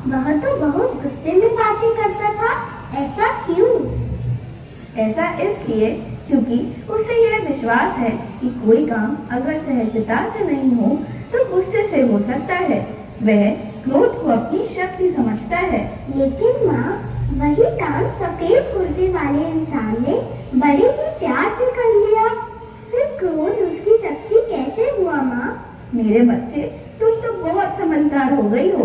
वह तो बहुत गुस्से में बातें करता था, ऐसा क्यों? ऐसा इसलिए क्योंकि उसे यह विश्वास है कि कोई काम अगर सहजता से नहीं हो तो गुस्से से हो सकता है। वह क्रोध को अपनी शक्ति समझता है। लेकिन माँ, वही काम सफेद कुर्ते वाले इंसान ने बड़े ही प्यार से कर लिया, फिर क्रोध उसकी शक्ति कैसे हुआ माँ? मेरे बच्चे, तुम तो बहुत समझदार हो गई हो।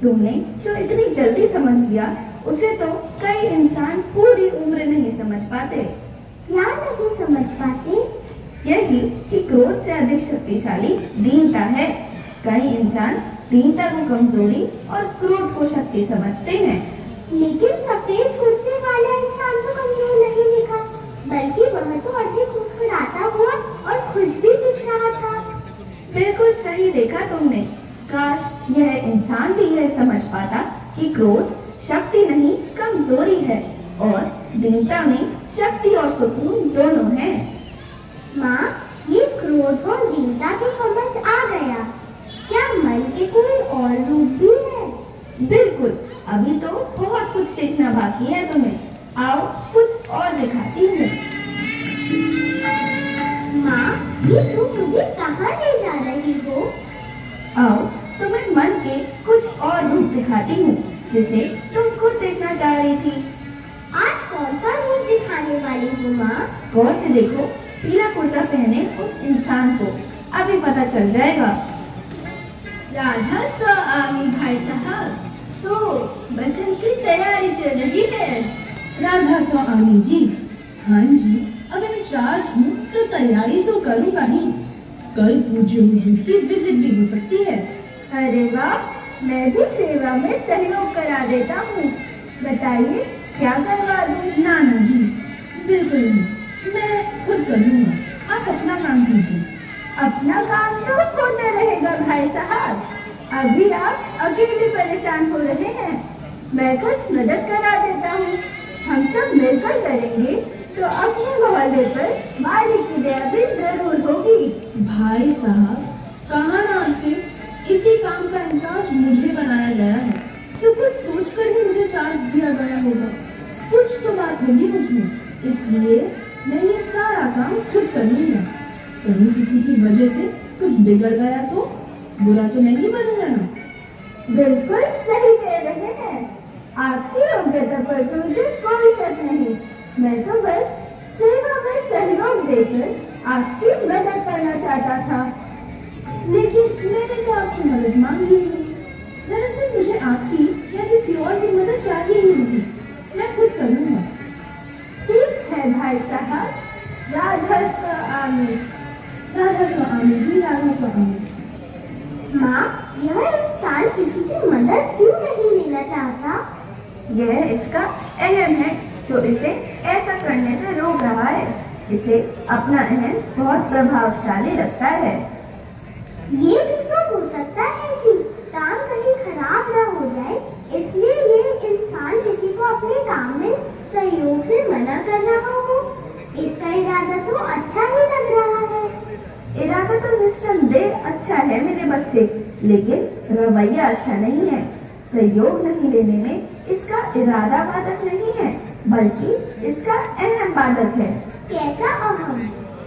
तुमने जो इतनी जल्दी समझ लिया उसे तो कई इंसान पूरी उम्र नहीं समझ पाते। क्या नहीं समझ पाते? यही कि क्रोध से अधिक शक्तिशाली दीनता है। कई इंसान दीनता को कमजोरी और क्रोध को शक्ति समझते हैं। लेकिन सफेद कुर्ते वाला इंसान तो कमजोर नहीं दिखा, बल्कि वह तो अधिक मुस्कुराता हुआ और खुश भी दिख रहा था। बिल्कुल सही देखा तुमने। काश यह इंसान भी यह समझ पाता कि क्रोध शक्ति नहीं कमजोरी है और दीनता में शक्ति और सुकून दोनों हैं। माँ, ये क्रोध और दीनता तो समझ आ गया। क्या मन के कोई और रूप भी है? बिल्कुल, अभी तो बहुत कुछ सीखना बाकी है तुम्हें। आओ कुछ और दिखाती हूँ। माँ, ये तुम मुझे कहाँ ले जा रही हो? आओ तुम्हें मन के कुछ और रूप दिखाती हूँ जिसे तुम खुद देखना चाह रही थी। आज कौन सा रूप दिखाने वाली हो माँ? गौर से देखो, पीला कुर्ता पहने उस इंसान को। अभी पता चल जाएगा। राधा स्वामी भाई साहब, तो बसंत की तैयारी चल रही है। राधा स्वामी जी, हाँ जी, अब इंचार्ज हूँ तो तैयारी तो करूँगा ही। कल पूज्य हुजूर की विजिट भी हो सकती है। अरे वाह, मैं भी सेवा में सहयोग करा देता हूँ। बताइए क्या करवा दूँ? नाना जी, बिल्कुल नहीं, मैं खुद कर लूँगा। आप अपना काम कीजिए। अपना काम तो होता रहेगा भाई साहब। अभी आप अकेले परेशान हो रहे हैं, मैं कुछ मदद करा देता हूँ। हम सब मिलकर करेंगे तो अपने मोहल्ले पर मालिक की दया भी जरूर होगी। भाई साहब, कहा ना आपसे, इसी काम का इंचार्ज मुझे बनाया गया है, तो कुछ सोचकर ही मुझे चार्ज दिया गया होगा। कुछ तो बात होगी मुझमें, इसलिए मैं ये सारा काम खुद कर लूँगा। कहीं किसी की वजह से कुछ बिगड़ गया तो बुरा तो नहीं बनूंगा ना? बिल्कुल सही कह रहे हैं। आपकी योग्यता पर तो मुझे कोई शक नहीं। मैं तो बस सेवा में सहयोग देकर आपकी मदद करना चाहता था। लेकिन मैंने तो आपसे मदद मांगी ही नहीं। दरअसल मुझे आपकी या किसी और की मदद चाहिए ही नहीं, मैं खुद कर लूँगा। ठीक है भाई साहब, राधा स्वामी। राधा स्वामी जी, राधा स्वामी। माँ, यह इंसान किसी की मदद क्यों नहीं लेना चाहता? यह इसका अहम है जो इसे ऐसा करने से रोक रहा है। इसे अपना अहम बहुत प्रभावशाली लगता है। ये भी तो हो सकता है कि काम कहीं खराब ना हो जाए, इसलिए ये इंसान किसी को अपने काम में सहयोग से मना कर रहा हो। इसका इरादा तो अच्छा ही लग रहा है। इरादा तो निस्संदेह अच्छा है मेरे बच्चे, लेकिन रवैया अच्छा नहीं है। सहयोग नहीं लेने में इसका इरादा बाधक नहीं है, बल्कि इसका अहम बाधक है। कैसा अहम?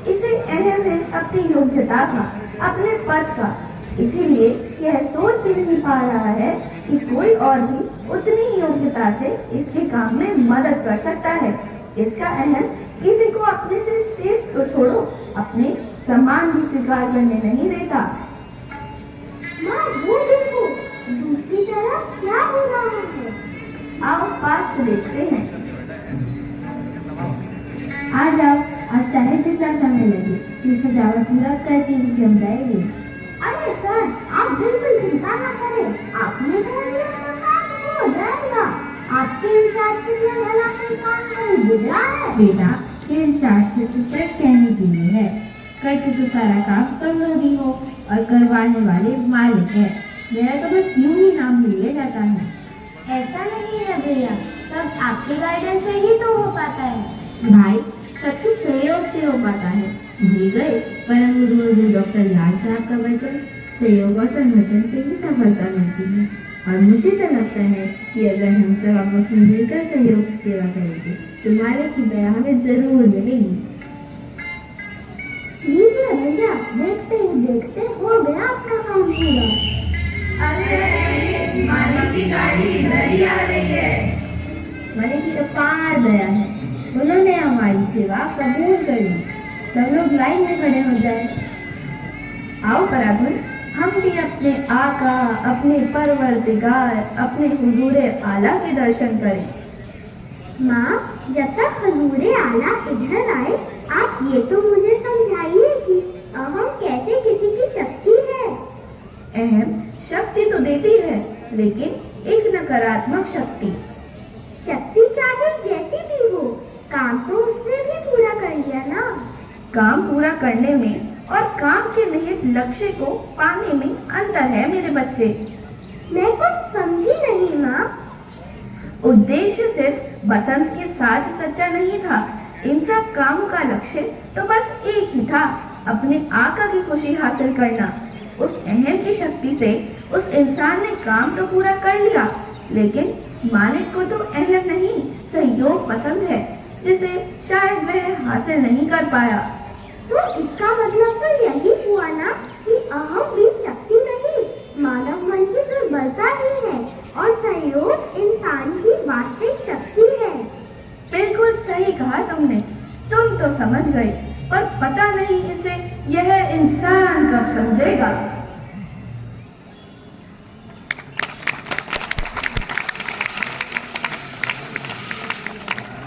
इसे अहम है अपनी योग्यता का, अपने पद का। इसीलिए यह सोच भी नहीं पा रहा है कि कोई और भी उतनी योग्यता से इसके काम में मदद कर सकता है। इसका अहम किसी को अपने से श्रेष्ठ तो छोड़ो, अपने सम्मान भी स्वीकार करने नहीं देता। माँ, वो देखो, दूसरी तरफ क्या हो रहा है? आओ पास से देखते हैं। आ जाओ, आज चाहे जितना समय लगे, ये सजावट पूरा करके ही हम जाएंगे। अरे सर, आप बिल्कुल चिंता न करें, आपने कह दिया तो काम हो जाएगा। आपके इंचार्ज से भला कोई काम नहीं बिगड़ा है। बेटा, ये इंचार्ज से तो सिर्फ कहने के लिए है, करते तो सारा काम तुम लोग ही हो और करवाने वाले मालिक है। मेरा तो बस यूं ही नाम लिया जाता है। ऐसा नहीं है भैया, सब आपके गाइडेंस से ही तो हो पाता है। भाई, सब कुछ सहयोग से हो पाता है। भूल गए परम गुरु डॉक्टर लाल साहब का वचन, सहयोग और संगठन से ही सफलता मिलती है। और मुझे तो लगता है कि अगर हम सब आपस में मिलकर सहयोग से सेवा करेंगे तो मालिक की दया हमें जरूर मिलेगी। लीजिए भैया, देखते ही देखते हो गया आपका काम पूरा। अरे मालिक की गाड़ी इधर ही आ रही है। मालिक की अपार दया है, उन्होंने हमारी सेवा कबूल कर ली। सब लोग लाइन में खड़े हो जाए। आओ पराधन, हम भी अपने आका, अपने परवरदिगार, अपने हुजूरे आला के दर्शन करें। माँ, जब तक हुजूरे आला इधर आए, आप ये तो मुझे समझाइए कि अहम कैसे किसी की शक्ति है। अहम शक्ति तो देती है, लेकिन एक नकारात्मक शक्ति। शक्ति चाहे जैसी भी हो, काम तो उसने भी पूरा कर लिया ना। काम पूरा करने में और काम के निहित लक्ष्य को पाने में अंतर है मेरे बच्चे। मैं कुछ समझी नहीं माँ। उद्देश्य सिर्फ बसंत के साज सज्जा नहीं था। इन सब कामों का लक्ष्य तो बस एक ही था, अपने आका की खुशी हासिल करना। उस अहम की शक्ति से उस इंसान ने काम तो पूरा कर लिया, लेकिन मालिक को तो अहम नहीं, सहयोग पसंद है, जिसे शायद वह हासिल नहीं कर पाया। तो इसका मतलब तो यही हुआ ना कि अहम भी शक्ति नहीं, मानव मन की दुर्बलता ही है और सहयोग इंसान की वास्तविक शक्ति है। बिल्कुल सही कहा तुमने। तुम तो समझ गए, पर पता नहीं इसे यह इंसान कब समझेगा।